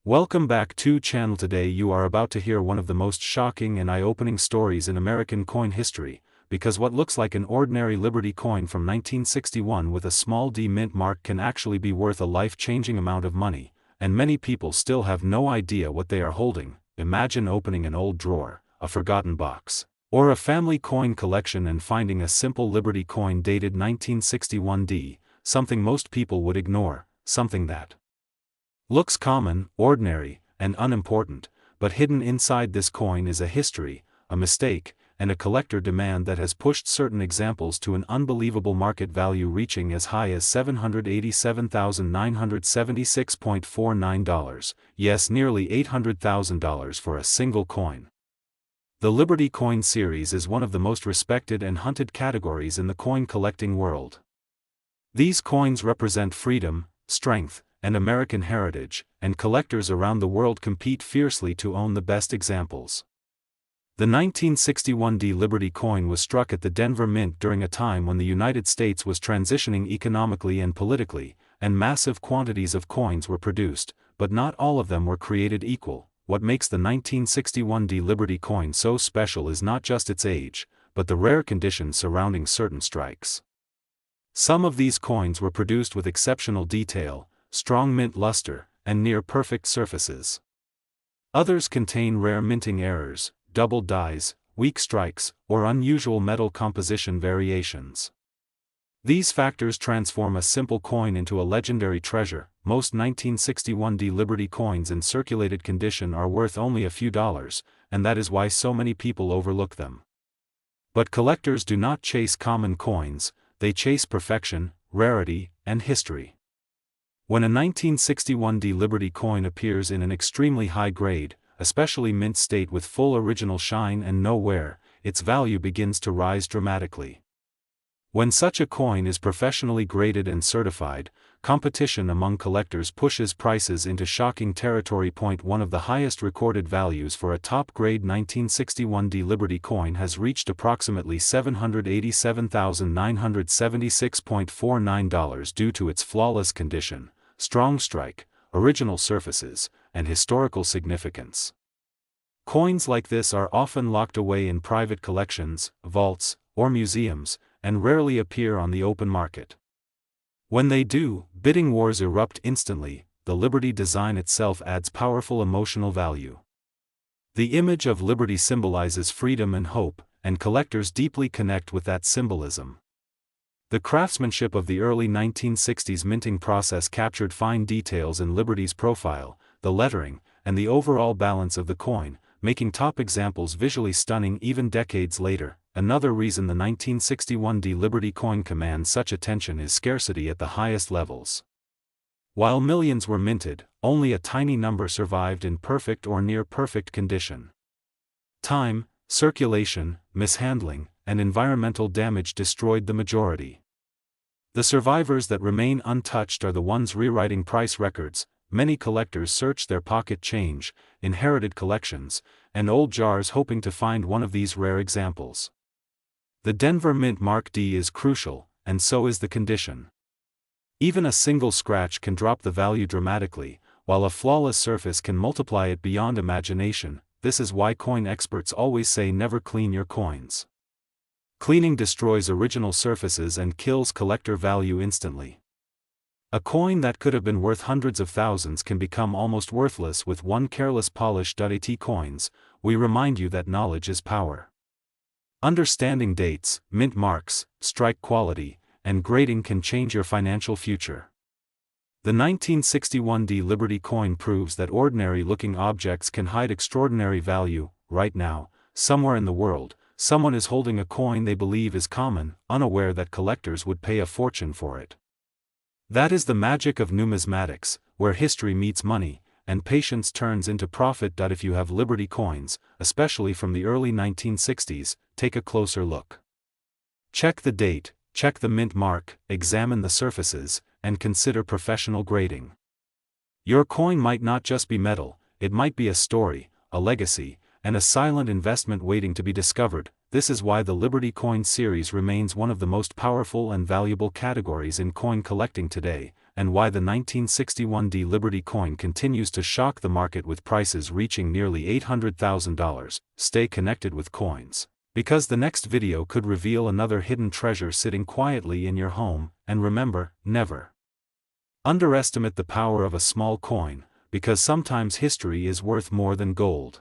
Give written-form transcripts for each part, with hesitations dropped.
Welcome back to channel. Today you are about to hear one of the most shocking and eye-opening stories in American coin history, because what looks like an ordinary Liberty coin from 1961 with a small D mint mark can actually be worth a life-changing amount of money, and many people still have no idea what they are holding. Imagine opening an old drawer, a forgotten box, or a family coin collection and finding a simple Liberty coin dated 1961 D, something most people would ignore, something that looks common, ordinary, and unimportant, but hidden inside this coin is a history, a mistake, and a collector demand that has pushed certain examples to an unbelievable market value reaching as high as $787,976.49, yes, nearly $800,000 for a single coin. The Liberty coin series is one of the most respected and hunted categories in the coin collecting world. These coins represent freedom, strength, and American heritage, and collectors around the world compete fiercely to own the best examples. The 1961 D Liberty coin was struck at the Denver Mint during a time when the United States was transitioning economically and politically, and massive quantities of coins were produced, but not all of them were created equal. What makes the 1961 D Liberty coin so special is not just its age, but the rare conditions surrounding certain strikes. Some of these coins were produced with exceptional detail, strong mint luster, and near-perfect surfaces. Others contain rare minting errors, doubled dies, weak strikes, or unusual metal composition variations. These factors transform a simple coin into a legendary treasure. Most 1961 D Liberty coins in circulated condition are worth only a few dollars, and that is why so many people overlook them. But collectors do not chase common coins, they chase perfection, rarity, and history. When a 1961 D Liberty coin appears in an extremely high grade, especially mint state with full original shine and no wear, its value begins to rise dramatically. When such a coin is professionally graded and certified, competition among collectors pushes prices into shocking territory. One of the highest recorded values for a top-grade 1961 D Liberty coin has reached approximately $787,976.49 due to its flawless condition, strong strike, original surfaces, and historical significance. Coins like this are often locked away in private collections, vaults, or museums, and rarely appear on the open market. When they do, bidding wars erupt instantly. The Liberty design itself adds powerful emotional value. The image of Liberty symbolizes freedom and hope, and collectors deeply connect with that symbolism. The craftsmanship of the early 1960s minting process captured fine details in Liberty's profile, the lettering, and the overall balance of the coin, making top examples visually stunning even decades later. Another reason the 1961 D Liberty coin commands such attention is scarcity at the highest levels. While millions were minted, only a tiny number survived in perfect or near-perfect condition. Time, circulation, mishandling, and environmental damage destroyed the majority. The survivors that remain untouched are the ones rewriting price records. Many collectors search their pocket change, inherited collections, and old jars hoping to find one of these rare examples. The Denver Mint Mark D is crucial, and so is the condition. Even a single scratch can drop the value dramatically, while a flawless surface can multiply it beyond imagination. This is why coin experts always say never clean your coins. Cleaning destroys original surfaces and kills collector value instantly. A coin that could have been worth hundreds of thousands can become almost worthless with one careless polish. At Coins, we remind you that knowledge is power. Understanding dates, mint marks, strike quality, and grading can change your financial future. The 1961 D Liberty coin proves that ordinary-looking objects can hide extraordinary value. Right now, somewhere in the world, someone is holding a coin they believe is common, unaware that collectors would pay a fortune for it. That is the magic of numismatics, where history meets money, and patience turns into profit. If you have Liberty coins, especially from the early 1960s, take a closer look. Check the date, check the mint mark, examine the surfaces, and consider professional grading. Your coin might not just be metal, it might be a story, a legacy, and a silent investment waiting to be discovered. This is why the Liberty coin series remains one of the most powerful and valuable categories in coin collecting today, and why the 1961 D Liberty coin continues to shock the market with prices reaching nearly $800,000. Stay connected with coins, because the next video could reveal another hidden treasure sitting quietly in your home. And remember, never underestimate the power of a small coin, because sometimes history is worth more than gold.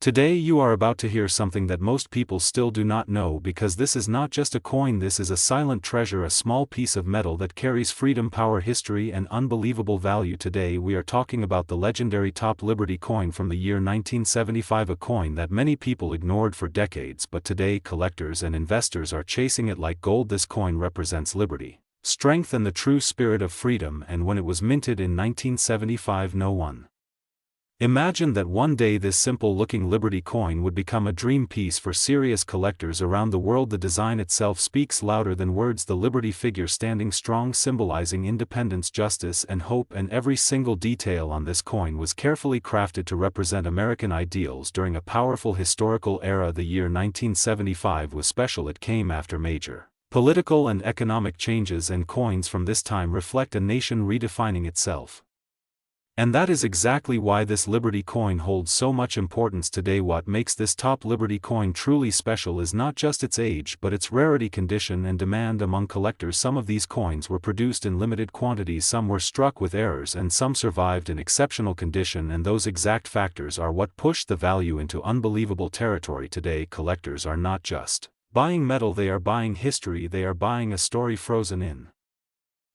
Today you are about to hear something that most people still do not know, because this is not just a coin, this is a silent treasure, a small piece of metal that carries freedom, power, history, and unbelievable value. Today we are talking about the legendary Top Liberty coin from the year 1975, a coin that many people ignored for decades, but today collectors and investors are chasing it like gold. This coin represents liberty, strength, and the true spirit of freedom, and when it was minted in 1975, no one imagined that one day this simple-looking Liberty coin would become a dream piece for serious collectors around the world. The design itself speaks louder than words. The Liberty figure standing strong, symbolizing independence, justice, and hope, and every single detail on this coin was carefully crafted to represent American ideals during a powerful historical era. The year 1975 was special. It came after major political and economic changes, and coins from this time reflect a nation redefining itself. And that is exactly why this Liberty coin holds so much importance today. What makes this Top Liberty coin truly special is not just its age, but its rarity, condition, and demand among collectors. Some of these coins were produced in limited quantities, some were struck with errors, and some survived in exceptional condition, and those exact factors are what pushed the value into unbelievable territory. Today collectors are not just buying metal, they are buying history, they are buying a story frozen in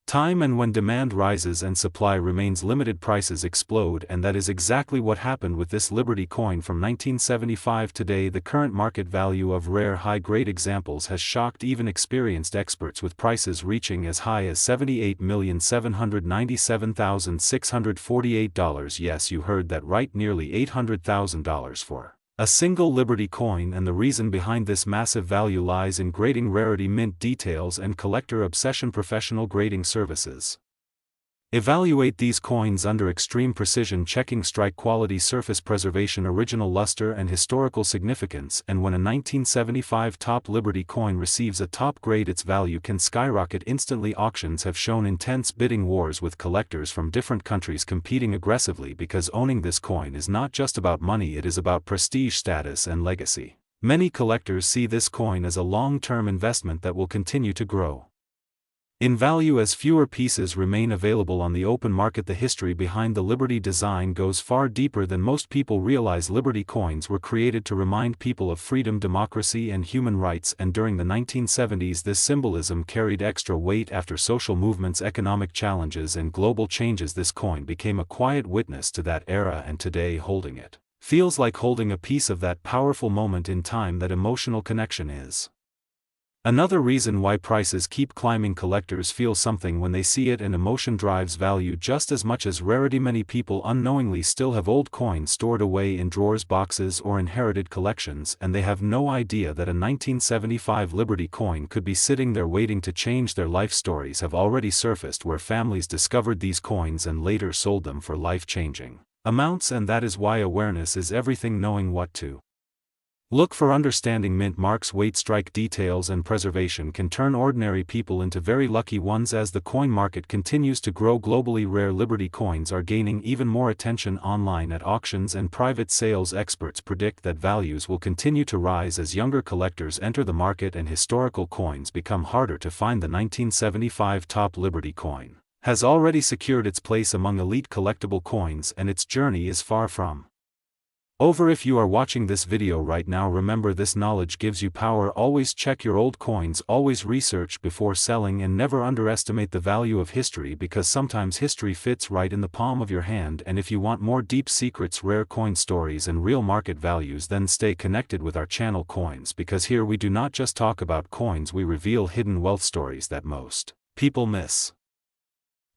time, and when demand rises and supply remains limited, prices explode, and that is exactly what happened with this Liberty coin from 1975. Today the current market value of rare high-grade examples has shocked even experienced experts, with prices reaching as high as $78,797,648. Yes, you heard that right, nearly $800,000 for a single Liberty coin. And the reason behind this massive value lies in grading, rarity, mint details, and collector obsession. Professional grading services evaluate these coins under extreme precision, checking strike quality, surface preservation, original luster, and historical significance. And when a 1975 Top Liberty coin receives a top grade, its value can skyrocket instantly. Auctions have shown intense bidding wars, with collectors from different countries competing aggressively, because owning this coin is not just about money, it is about prestige, status, and legacy. Many collectors see this coin as a long-term investment that will continue to grow in value as fewer pieces remain available on the open market. The history behind the Liberty design goes far deeper than most people realize. Liberty coins were created to remind people of freedom, democracy, and human rights, and during the 1970s this symbolism carried extra weight. After social movements, economic challenges, and global changes, this coin became a quiet witness to that era, and today holding it feels like holding a piece of that powerful moment in time. That emotional connection is another reason why prices keep climbing. Collectors feel something when they see it, and emotion drives value just as much as rarity. Many people unknowingly still have old coins stored away in drawers, boxes, or inherited collections, and they have no idea that a 1975 Liberty coin could be sitting there waiting to change their life. Stories have already surfaced where families discovered these coins and later sold them for life-changing amounts, and that is why awareness is everything. Knowing what to look for, understanding mint marks, weight, strike details, and preservation can turn ordinary people into very lucky ones. As the coin market continues to grow globally, rare Liberty coins are gaining even more attention online, at auctions and private sales. Experts predict that values will continue to rise as younger collectors enter the market and historical coins become harder to find. The 1975 Top Liberty coin has already secured its place among elite collectible coins, and its journey is far from over. If you are watching this video right now, remember, this knowledge gives you power. Always check your old coins, always research before selling, and never underestimate the value of history, because sometimes history fits right in the palm of your hand. And if you want more deep secrets, rare coin stories, and real market values, then stay connected with our channel Coins, because here we do not just talk about coins, we reveal hidden wealth stories that most people miss.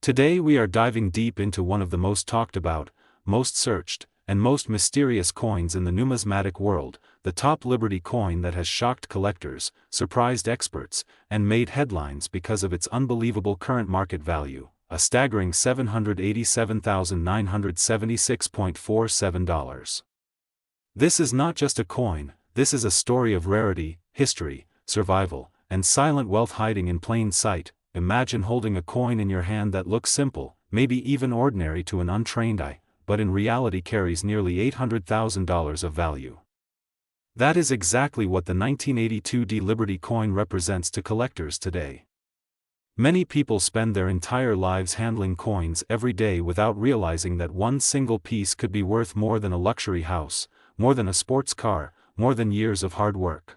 Today we are diving deep into one of the most talked about, most searched, and most mysterious coins in the numismatic world, the Top Liberty coin that has shocked collectors, surprised experts, and made headlines because of its unbelievable current market value, a staggering $787,976.47. This is not just a coin, this is a story of rarity, history, survival, and silent wealth hiding in plain sight. Imagine holding a coin in your hand that looks simple, maybe even ordinary to an untrained eye, but in reality carries nearly $800,000 of value. That is exactly what the 1982 D Liberty coin represents to collectors today. Many people spend their entire lives handling coins every day without realizing that one single piece could be worth more than a luxury house, more than a sports car, more than years of hard work.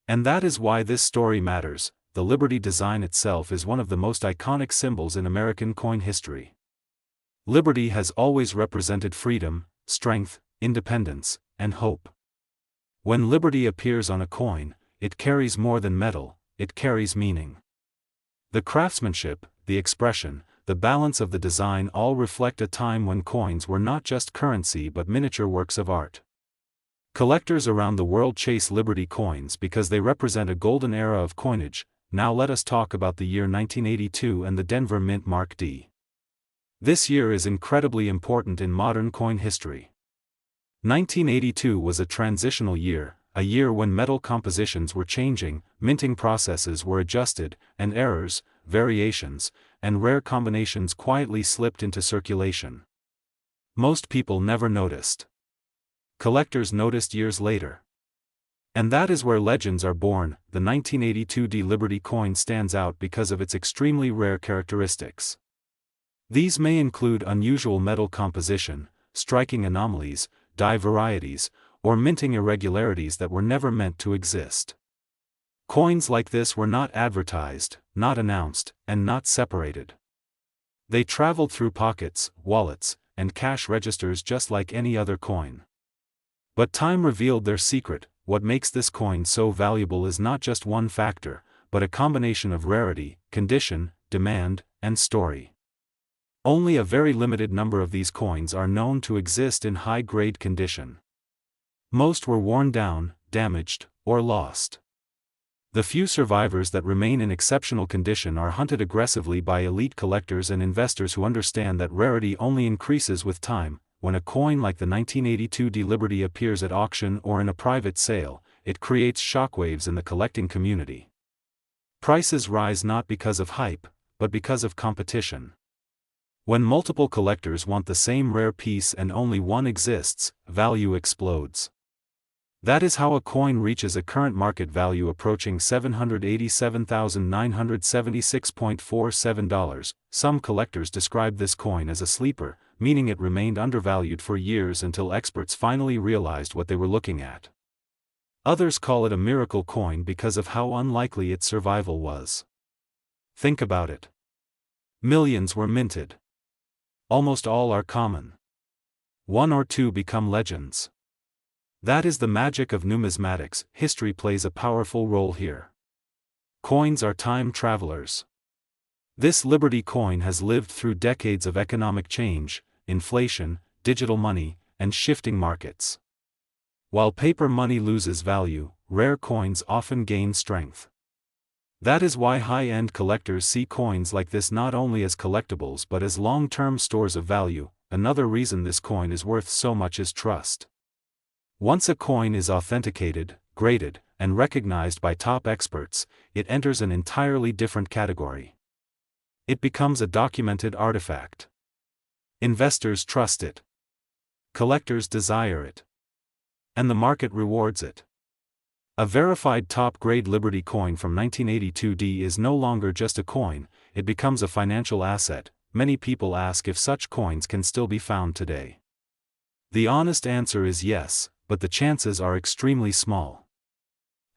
And that is why this story matters. The Liberty design itself is one of the most iconic symbols in American coin history. Liberty has always represented freedom, strength, independence, and hope. When liberty appears on a coin, it carries more than metal, it carries meaning. The craftsmanship, the expression, the balance of the design all reflect a time when coins were not just currency but miniature works of art. Collectors around the world chase Liberty coins because they represent a golden era of coinage. Now let us talk about the year 1982 and the Denver Mint Mark D. This year is incredibly important in modern coin history. 1982 was a transitional year, a year when metal compositions were changing, minting processes were adjusted, and errors, variations, and rare combinations quietly slipped into circulation. Most people never noticed. Collectors noticed years later. And that is where legends are born. The 1982 D Liberty coin stands out because of its extremely rare characteristics. These may include unusual metal composition, striking anomalies, die varieties, or minting irregularities that were never meant to exist. Coins like this were not advertised, not announced, and not separated. They traveled through pockets, wallets, and cash registers just like any other coin. But time revealed their secret. What makes this coin so valuable is not just one factor, but a combination of rarity, condition, demand, and story. Only a very limited number of these coins are known to exist in high-grade condition. Most were worn down, damaged, or lost. The few survivors that remain in exceptional condition are hunted aggressively by elite collectors and investors who understand that rarity only increases with time. When a coin like the 1982 D Liberty appears at auction or in a private sale, it creates shockwaves in the collecting community. Prices rise not because of hype, but because of competition. When multiple collectors want the same rare piece and only one exists, value explodes. That is how a coin reaches a current market value approaching $787,976.47. Some collectors describe this coin as a sleeper, meaning it remained undervalued for years until experts finally realized what they were looking at. Others call it a miracle coin because of how unlikely its survival was. Think about it. Millions were minted. Almost all are common. One or two become legends. That is the magic of numismatics. History plays a powerful role here. Coins are time travelers. This Liberty coin has lived through decades of economic change, inflation, digital money, and shifting markets. While paper money loses value, rare coins often gain strength. That is why high-end collectors see coins like this not only as collectibles but as long-term stores of value. Another reason this coin is worth so much is trust. Once a coin is authenticated, graded, and recognized by top experts, it enters an entirely different category. It becomes a documented artifact. Investors trust it. Collectors desire it. And the market rewards it. A verified top-grade Liberty coin from 1982D is no longer just a coin, it becomes a financial asset. Many people ask if such coins can still be found today. The honest answer is yes, but the chances are extremely small.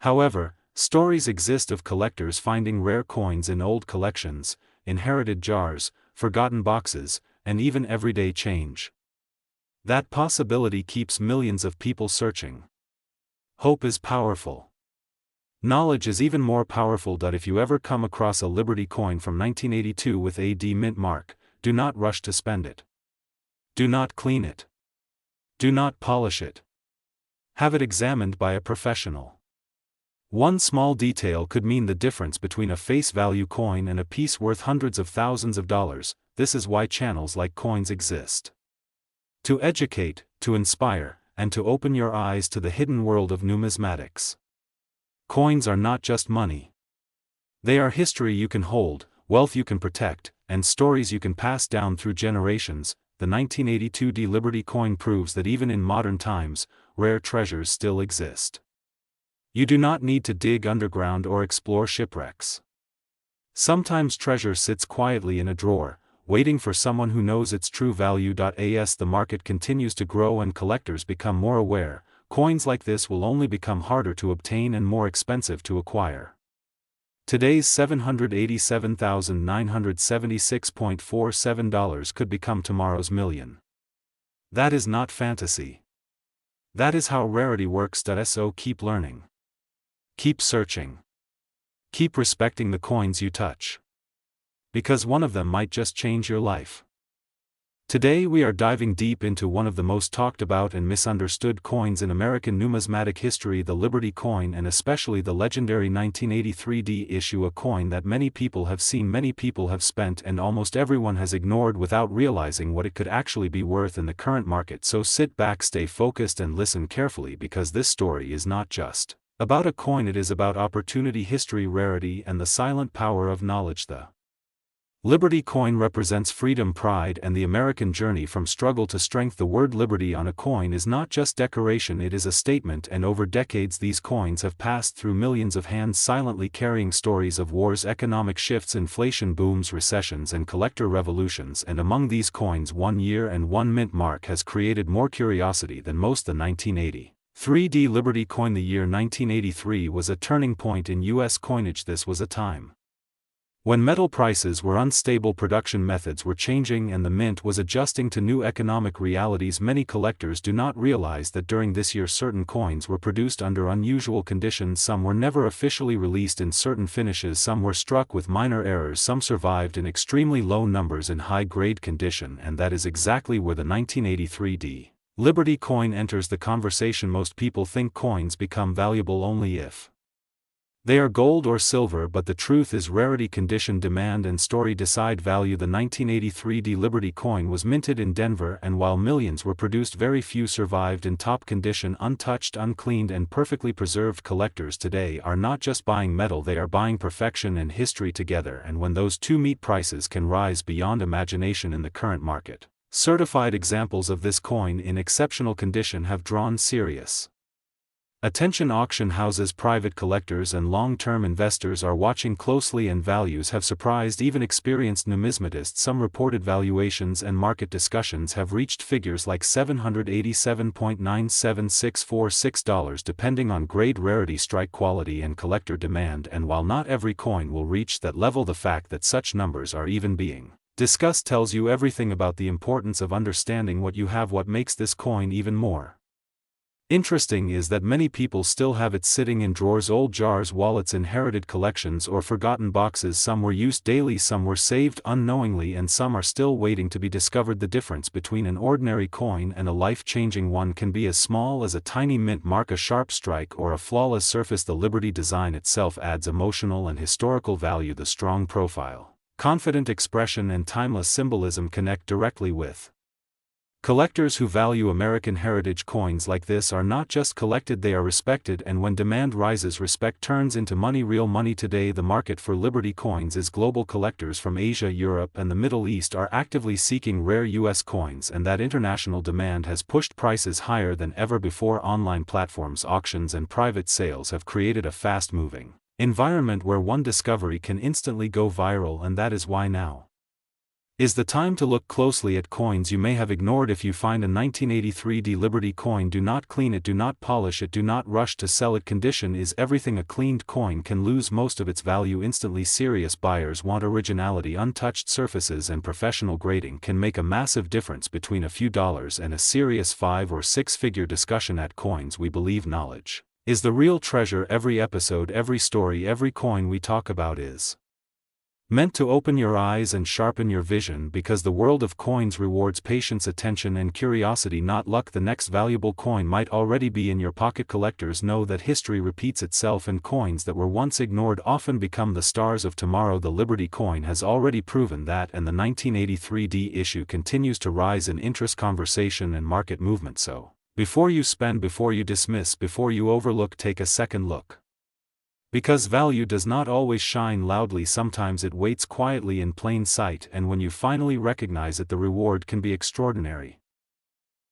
However, stories exist of collectors finding rare coins in old collections, inherited jars, forgotten boxes, and even everyday change. That possibility keeps millions of people searching. Hope is powerful. Knowledge is even more powerful. If you ever come across a Liberty coin from 1982 with a D mint mark, do not rush to spend it. Do not clean it. Do not polish it. Have it examined by a professional. One small detail could mean the difference between a face value coin and a piece worth hundreds of thousands of dollars. This is why channels like Coins exist. To educate, to inspire, and to open your eyes to the hidden world of numismatics. Coins are not just money. They are history you can hold, wealth you can protect, and stories you can pass down through generations. The 1982 D Liberty coin proves that even in modern times, rare treasures still exist. You do not need to dig underground or explore shipwrecks. Sometimes treasure sits quietly in a drawer, waiting for someone who knows its true value. As the market continues to grow and collectors become more aware, coins like this will only become harder to obtain and more expensive to acquire. Today's $787,976.47 could become tomorrow's million. That is not fantasy. That is how rarity works. So keep learning. Keep searching. Keep respecting the coins you touch. Because one of them might just change your life. Today we are diving deep into one of the most talked about and misunderstood coins in American numismatic history, the Liberty coin, and especially the legendary 1983 D issue, a coin that many people have seen, many people have spent, and almost everyone has ignored without realizing what it could actually be worth in the current market. So sit back, stay focused, and listen carefully, because this story is not just about a coin, it is about opportunity, history, rarity, and the silent power of knowledge. The Liberty coin represents freedom, pride, and the American journey from struggle to strength. The word liberty on a coin is not just decoration, it is a statement, and over decades these coins have passed through millions of hands, silently carrying stories of wars, economic shifts, inflation booms, recessions, and collector revolutions. And among these coins, 1 year and 1 mint mark has created more curiosity than most. The 1983 D Liberty coin. The year 1983 was a turning point in U.S. coinage. This was a time when metal prices were unstable, production methods were changing, and the mint was adjusting to new economic realities. Many collectors do not realize that during this year certain coins were produced under unusual conditions. Some were never officially released in certain finishes, some were struck with minor errors, some survived in extremely low numbers in high-grade condition, and that is exactly where the 1983 D Liberty coin enters the conversation. Most people think coins become valuable only if they are gold or silver, but the truth is rarity, condition, demand, and story decide value. The 1983 D Liberty coin was minted in Denver, and while millions were produced, very few survived in top condition, untouched, uncleaned, and perfectly preserved. Collectors today are not just buying metal, they are buying perfection and history together, and when those two meet, prices can rise beyond imagination in the current market. Certified examples of this coin in exceptional condition have drawn serious attention. Auction houses, private collectors, and long-term investors are watching closely, and values have surprised even experienced numismatists. Some reported valuations and market discussions have reached figures like $787.97646 depending on grade, rarity, strike quality, and collector demand. And while not every coin will reach that level, the fact that such numbers are even being discussed tells you everything about the importance of understanding what you have. What makes this coin even more interesting is that many people still have it sitting in drawers, old jars, wallets, inherited collections, or forgotten boxes. Some were used daily, some were saved unknowingly, and some are still waiting to be discovered. The difference between an ordinary coin and a life-changing one can be as small as a tiny mint mark, a sharp strike, or a flawless surface. The Liberty design itself adds emotional and historical value. The strong profile, confident expression, and timeless symbolism connect directly with collectors who value American heritage. Coins like this are not just collected, they are respected, and when demand rises, respect turns into money, real money. Today the market for Liberty coins is global. Collectors from Asia, Europe, and the Middle East are actively seeking rare U.S. coins, and that international demand has pushed prices higher than ever before. Online platforms, auctions, and private sales have created a fast-moving environment where one discovery can instantly go viral, and that is why now is the time to look closely at coins you may have ignored. If you find a 1983 D Liberty coin, do not clean it, do not polish it, do not rush to sell it. Condition is everything. A cleaned coin can lose most of its value instantly. Serious buyers want originality. Untouched surfaces and professional grading can make a massive difference between a few dollars and a serious 5- or 6-figure discussion. At Coins We Believe, knowledge is the real treasure. Every episode, every story, every coin we talk about is meant to open your eyes and sharpen your vision, because the world of coins rewards patience, attention, and curiosity, not luck. The next valuable coin might already be in your pocket. Collectors know that history repeats itself, and coins that were once ignored often become the stars of tomorrow. The Liberty coin has already proven that, and the 1983 D issue continues to rise in interest, conversation, and market movement. So, before you spend, before you dismiss, before you overlook, take a second look. Because value does not always shine loudly, sometimes it waits quietly in plain sight, and when you finally recognize it, the reward can be extraordinary.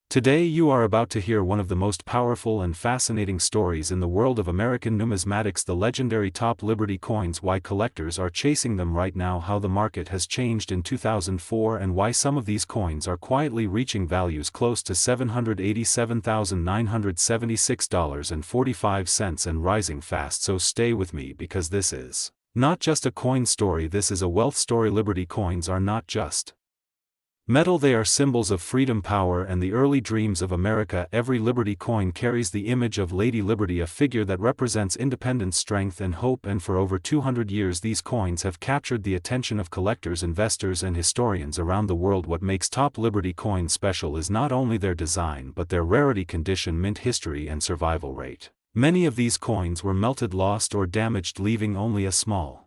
Today you are about to hear one of the most powerful and fascinating stories in the world of American numismatics, the legendary top Liberty coins, why collectors are chasing them right now, how the market has changed in 2004, and why some of these coins are quietly reaching values close to $787,976.45 and rising fast. So stay with me, because this is not just a coin story, this is a wealth story. Liberty coins are not just metal, they are symbols of freedom, power, and the early dreams of America. Every Liberty coin carries the image of Lady Liberty, a figure that represents independence, strength, and hope, and for over 200 years these coins have captured the attention of collectors, investors, and historians around the world. What makes top Liberty coins special is not only their design but their rarity, condition, mint history, and survival rate. Many of these coins were melted, lost, or damaged, leaving only a small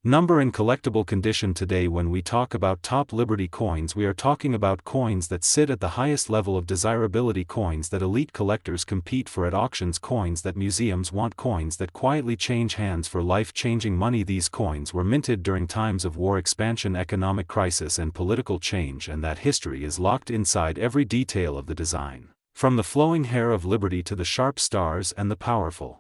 number in collectible condition. Today when we talk about top Liberty coins, we are talking about coins that sit at the highest level of desirability, coins that elite collectors compete for at auctions, coins that museums want, coins that quietly change hands for life-changing money. These coins were minted during times of war, expansion, economic crisis, and political change, and that history is locked inside every detail of the design, from the flowing hair of Liberty to the sharp stars and the powerful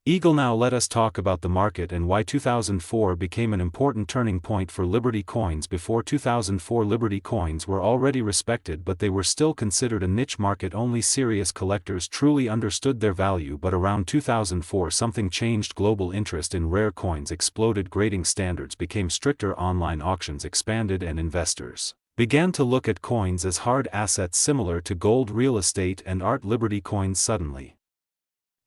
eagle. Now let us talk about the market and why 2004 became an important turning point for Liberty coins. Before 2004, Liberty coins were already respected, but they were still considered a niche market. Only serious collectors truly understood their value. But around 2004 something changed. Global interest in rare coins exploded, grading standards became stricter, online auctions expanded, and investors began to look at coins as hard assets similar to gold, real estate, and art. Liberty coins suddenly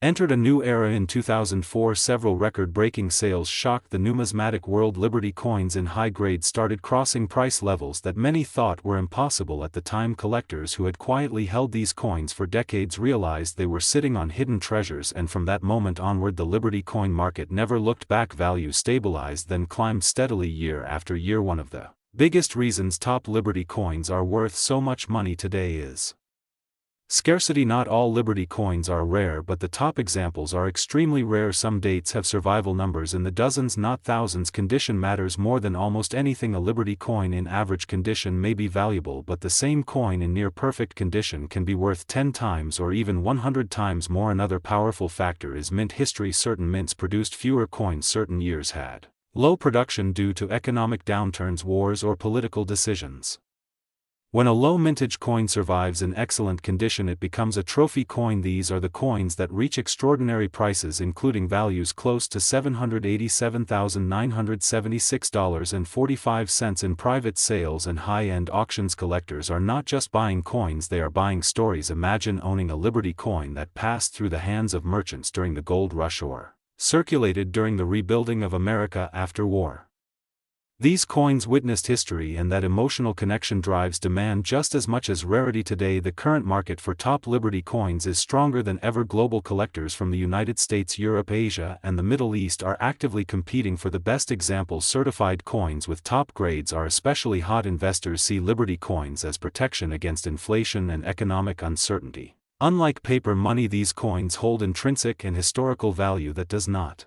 entered a new era in 2004. Several record-breaking sales shocked the numismatic world. Liberty coins in high grade started crossing price levels that many thought were impossible at the time. Collectors who had quietly held these coins for decades realized they were sitting on hidden treasures, and from that moment onward the Liberty coin market never looked back. Value stabilized, then climbed steadily year after year. One of the biggest reasons top Liberty coins are worth so much money today is scarcity. Not all Liberty coins are rare, but the top examples are extremely rare. Some dates have survival numbers in the dozens, not thousands. Condition matters more than almost anything. A Liberty coin in average condition may be valuable, but the same coin in near perfect condition can be worth 10 times or even 100 times more. Another powerful factor is mint history. Certain mints produced fewer coins. Certain years had low production due to economic downturns, wars, or political decisions. When a low mintage coin survives in excellent condition, it becomes a trophy coin. These are the coins that reach extraordinary prices, including values close to $787,976.45 in private sales and high-end auctions. Collectors are not just buying coins, they are buying stories. Imagine owning a Liberty coin that passed through the hands of merchants during the gold rush or circulated during the rebuilding of America after war. These coins witnessed history, and that emotional connection drives demand just as much as rarity. Today the current market for top Liberty coins is stronger than ever. Global collectors from the United States, Europe, Asia, and the Middle East are actively competing for the best examples. Certified coins with top grades are especially hot. Investors see Liberty coins as protection against inflation and economic uncertainty. Unlike paper money, these coins hold intrinsic and historical value that does not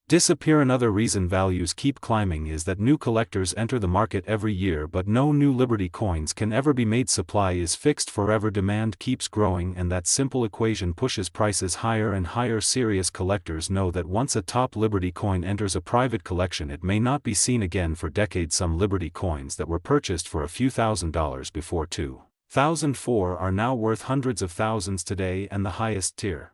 disappear. Another reason values keep climbing is that new collectors enter the market every year, but no new Liberty coins can ever be made. Supply is fixed forever, demand keeps growing, and that simple equation pushes prices higher and higher. Serious collectors know that once a top Liberty coin enters a private collection, it may not be seen again for decades. Some Liberty coins that were purchased for a few $1,000s before 2004 are now worth hundreds of thousands today, and the highest tier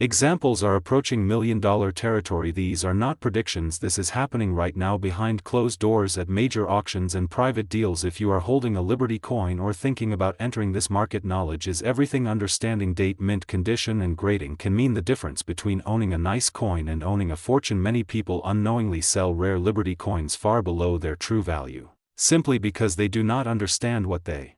examples are approaching million-dollar territory. These are not predictions, this is happening right now behind closed doors at major auctions and private deals. If you are holding a Liberty coin or thinking about entering this market, knowledge is everything. Understanding date, mint condition, and grading can mean the difference between owning a nice coin and owning a fortune. Many people unknowingly sell rare Liberty coins far below their true value, simply because they do not understand what they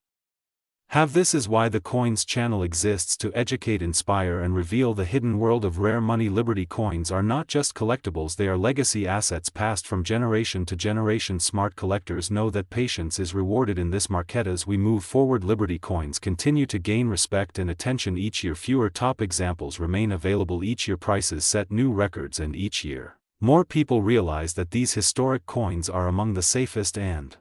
Have This is why the Coins channel exists, to educate, inspire, and reveal the hidden world of rare money. Liberty coins are not just collectibles, they are legacy assets passed from generation to generation. Smart collectors know that patience is rewarded in this market. As we move forward, Liberty coins continue to gain respect and attention each year. Fewer top examples remain available each year. Prices set new records, and each year, more people realize that these historic coins are among the safest and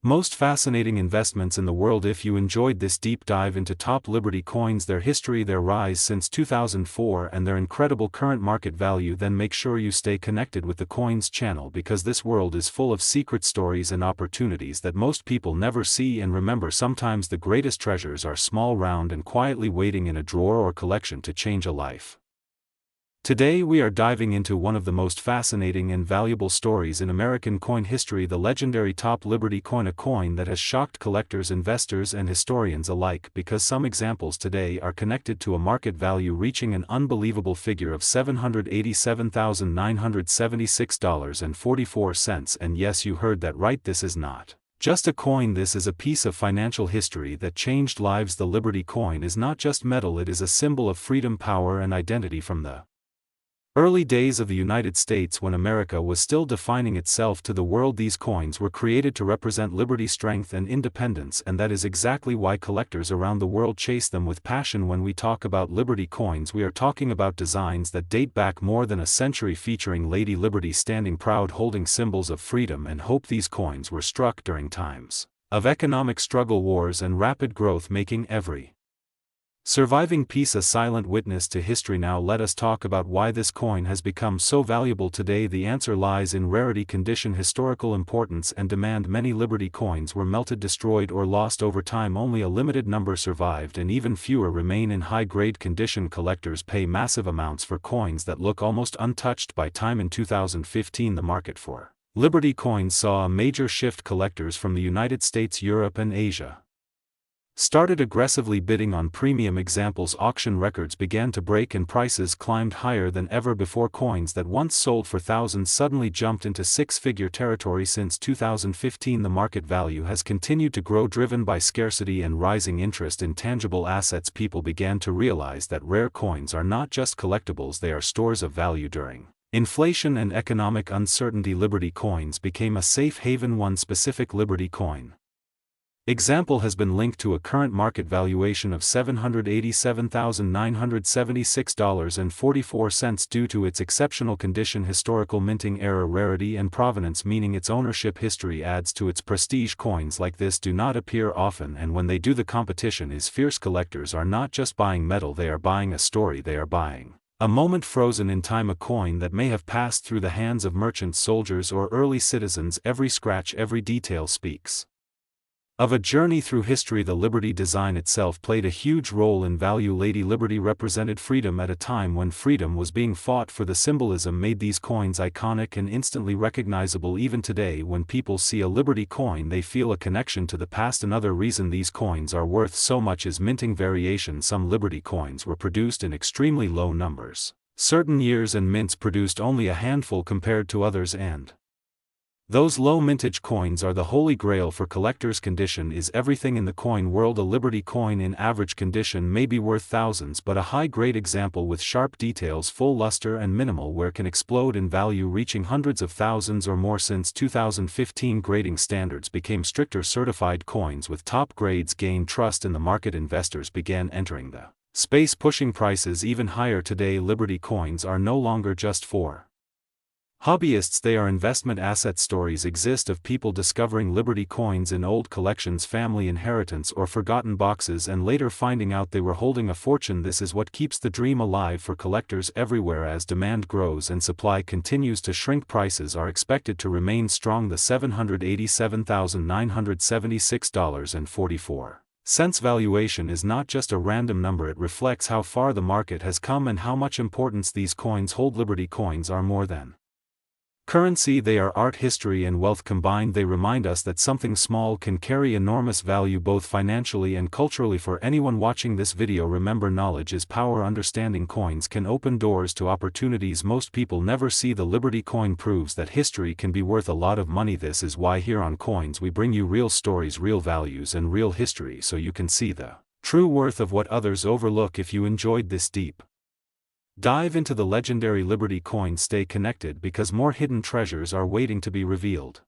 most fascinating investments in the world. If you enjoyed this deep dive into top Liberty coins, their history, their rise since 2004, and their incredible current market value, then make sure you stay connected with the Coins channel, because this world is full of secret stories and opportunities that most people never see. And remember, sometimes the greatest treasures are small, round, and quietly waiting in a drawer or collection to change a life. Today we are diving into one of the most fascinating and valuable stories in American coin history, the legendary Top Liberty coin, a coin that has shocked collectors, investors, and historians alike, because some examples today are connected to a market value reaching an unbelievable figure of $787,976.44. And yes, you heard that right, this is not just a coin, this is a piece of financial history that changed lives. The Liberty coin is not just metal, it is a symbol of freedom, power, and identity. From the early days of the United States, when America was still defining itself to the world, these coins were created to represent liberty, strength, and independence, and that is exactly why collectors around the world chase them with passion. When we talk about Liberty coins, we are talking about designs that date back more than a century, featuring Lady Liberty standing proud, holding symbols of freedom and hope. These coins were struck during times of economic struggle, wars, and rapid growth, making every surviving piece a silent witness to history. Now let us talk about why this coin has become so valuable today. The answer lies in rarity, condition, historical importance, and demand. Many Liberty coins were melted, destroyed, or lost over time. Only a limited number survived, and even fewer remain in high-grade condition. Collectors pay massive amounts for coins that look almost untouched by time. In 2015, the market for Liberty coins saw a major shift. Collectors from the United States, Europe, and Asia started aggressively bidding on premium examples. Auction records began to break and prices climbed higher than ever before. Coins that once sold for thousands suddenly jumped into six-figure territory. Since 2015, the market value has continued to grow, driven by scarcity and rising interest in tangible assets. People began to realize that rare coins are not just collectibles, they are stores of value. During inflation and economic uncertainty, Liberty coins became a safe haven. One specific Liberty coin example has been linked to a current market valuation of $787,976.44 due to its exceptional condition, historical minting era, rarity, and provenance, meaning its ownership history adds to its prestige. Coins like this do not appear often, and when they do, the competition is fierce. Collectors are not just buying metal, they are buying a story, they are buying a moment frozen in time, a coin that may have passed through the hands of merchants, soldiers, or early citizens. Every scratch, every detail speaks of a journey through history. The Liberty design itself played a huge role in value. Lady Liberty represented freedom at a time when freedom was being fought for. The symbolism made these coins iconic and instantly recognizable. Even today, when people see a Liberty coin, they feel a connection to the past. Another reason these coins are worth so much is minting variation. Some Liberty coins were produced in extremely low numbers certain years, and mints produced only a handful compared to others, and those low mintage coins are the holy grail for collectors. Condition is everything in the coin world. A Liberty coin in average condition may be worth thousands, but a high-grade example with sharp details, full luster, and minimal wear can explode in value, reaching hundreds of thousands or more. Since 2015, grading standards became stricter. Certified coins with top grades gained trust in the market. Investors began entering the space, pushing prices even higher. Today, Liberty coins are no longer just for hobbyists, they are investment assets. Stories exist of people discovering Liberty coins in old collections, family inheritance, or forgotten boxes, and later finding out they were holding a fortune. This is what keeps the dream alive for collectors everywhere. As demand grows and supply continues to shrink, prices are expected to remain strong. The $787,976.44 valuation is not just a random number, it reflects how far the market has come and how much importance these coins hold. Liberty coins are more than Currency, they are art, history and wealth combined. They remind us that something small can carry enormous value both financially and culturally. For anyone watching this video, remember, knowledge is power. Understanding coins can open doors to opportunities most people never see. The Liberty coin proves that history can be worth a lot of money. This is why here on Coins we bring you real stories, real values and real history, so you can see the true worth of what others overlook. If you enjoyed this deep dive into the legendary Liberty coin, stay connected because more hidden treasures are waiting to be revealed.